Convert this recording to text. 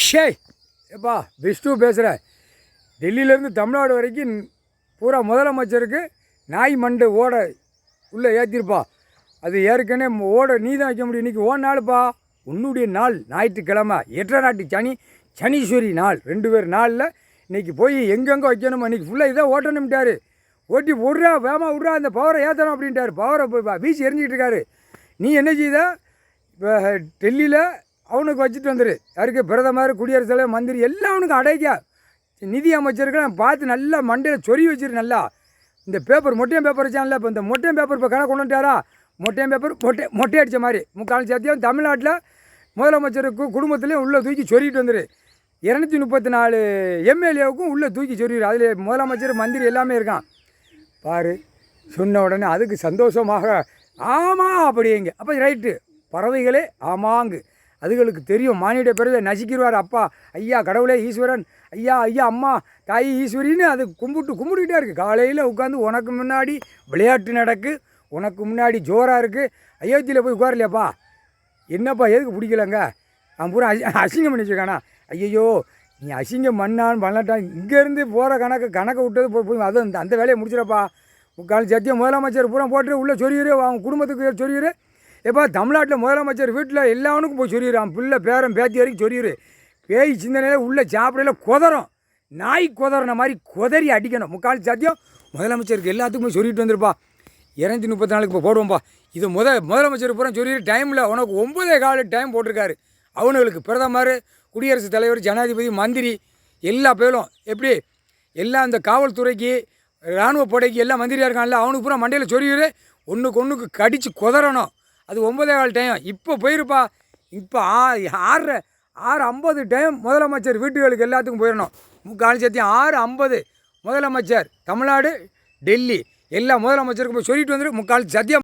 ஷே எப்பா விஷ்ணு பேசுகிறேன். டெல்லியிலேருந்து தமிழ்நாடு வரைக்கும் பூரா முதலமைச்சருக்கு நாய் மண்டு ஓட உள்ளே ஏற்றிருப்பா. அது ஏற்கனவே ஓட நீ தான் வைக்க முடியும். இன்றைக்கி நாளுப்பா, உன்னுடைய நாள் ஞாயிற்றுக்கிழமை, எட்டரை நாட்டு சனீஸ்வரி நாள், 2 பேர் நாளில் இன்றைக்கி போய் எங்கெங்கே வைக்கணுமோ இன்றைக்கி ஃபுல்லாக இதான் ஓட்டணும்ட்டார். ஓட்டி விட்றா வேமா விட்றா, அந்த பவரை ஏற்றணும் அப்படின்ட்டார். பவரை போய் வீசி எரிஞ்சிக்கிட்டு இருக்காரு. நீ என்ன செய்த? இப்போ டெல்லியில் அவனுக்கு வச்சுட்டு வந்துரு. யாருக்கு? பிரதமர், குடியரசுத் தலைவர், மந்திரி எல்லாம் அவனுக்கு அடைக்க. நிதி அமைச்சருக்கெல்லாம் பார்த்து நல்லா மண்டையில் சொறி வச்சிரு. நல்லா இந்த பேப்பர் மொட்டையம் பேப்பர் வச்சான்ல, இப்போ இந்த மொட்டையம் பேப்பர் இப்போ கணக்கு கொண்டு வந்துட்டாரா? மொட்டையம் பேப்பர் மொட்டை அடித்த மாதிரி முக்கால் சத்தியம் தமிழ்நாட்டில் முதலமைச்சருக்கு குடும்பத்துலேயும் உள்ளே தூக்கி சொறிட்டு வந்துரு. 234 எம்எல்ஏவுக்கும் உள்ளே தூக்கி சொறிடு. அதில் முதலமைச்சர், மந்திரி எல்லாமே இருக்கான் பாரு. சொன்ன உடனே அதுக்கு சந்தோஷமாக ஆமாம் அப்படிங்க. அப்போ ரைட்டு, பறவைகளே ஆமாங்கு. அதுகளுக்கு தெரியும் மானிட பிறவை நசிக்கிடுவார். அப்பா, ஐயா கடவுளே ஈஸ்வரன், ஐயா ஐயா அம்மா தாய் ஈஸ்வரின்னு அது கும்பிட்டுக்கிட்டே இருக்குது. காலையில் உட்காந்து உனக்கு முன்னாடி விளையாட்டு நடக்கு, உனக்கு முன்னாடி ஜோராக இருக்குது. அயோத்தியில் போய் உட்காரலையாப்பா, என்னப்பா எதுக்கு பிடிக்கலங்க? அவன் பூரா அசிங்கம் பண்ணி வச்சுருக்கானா? ஐயோ, நீ அசிங்கம் பண்ணட்டான். இங்கேருந்து போகிற கணக்கை விட்டது போய் அது அந்த வேலையை முடிச்சிடப்பா. முக்கால் சத்தியம் முதலமைச்சர் பூரா போட்டு உள்ளே சொரியுரு, அவங்க குடும்பத்துக்கு சொரியுரு. எப்போ தமிழ்நாட்டில் முதலமைச்சர் வீட்டில் எல்லாவனுக்கும் போய் சொரியுரு. அவன் பிள்ளை பேரன் பேத்தி வரைக்கும் சொரியுரு. பேய் சிந்தனையில் உள்ளே சாப்பிடையில குதறும், நாய் குதறின மாதிரி குதறி அடிக்கணும். முக்கால் சத்தியம் முதலமைச்சருக்கு எல்லாத்துக்கும் போய் சொல்லிட்டு வந்துருப்பா. 234 இப்போ போடுவோம்ப்பா. இது முதலமைச்சர் பூரா சொல்லிடு. டைமில் உனக்கு 9:15 டைம் போட்டிருக்காரு. அவனுங்களுக்கு பிரதமர், குடியரசுத் தலைவர், ஜனாதிபதி, மந்திரி எல்லா பேரும் எப்படி எல்லாம் இந்த காவல்துறைக்கு, இராணுவ படைக்கு எல்லாம் மந்திரியாக இருக்கான்ல, அவனுக்கு பூரா மண்டையில் சொரியுரு. ஒன்றுக்கு கடித்து குதறணும். அது 9:15 டைம். இப்போ போயிருப்பா. இப்போ 6:50 டைம் முதலமைச்சர் வீட்டுகளுக்கு எல்லாத்துக்கும் போயிடணும். முக்கால் சத்தியம் 6:50 முதலமைச்சர் தமிழ்நாடு, டெல்லி எல்லா முதலமைச்சருக்கும் போய் சொல்லிட்டு வந்துரு. முக்கால் சத்தியம்.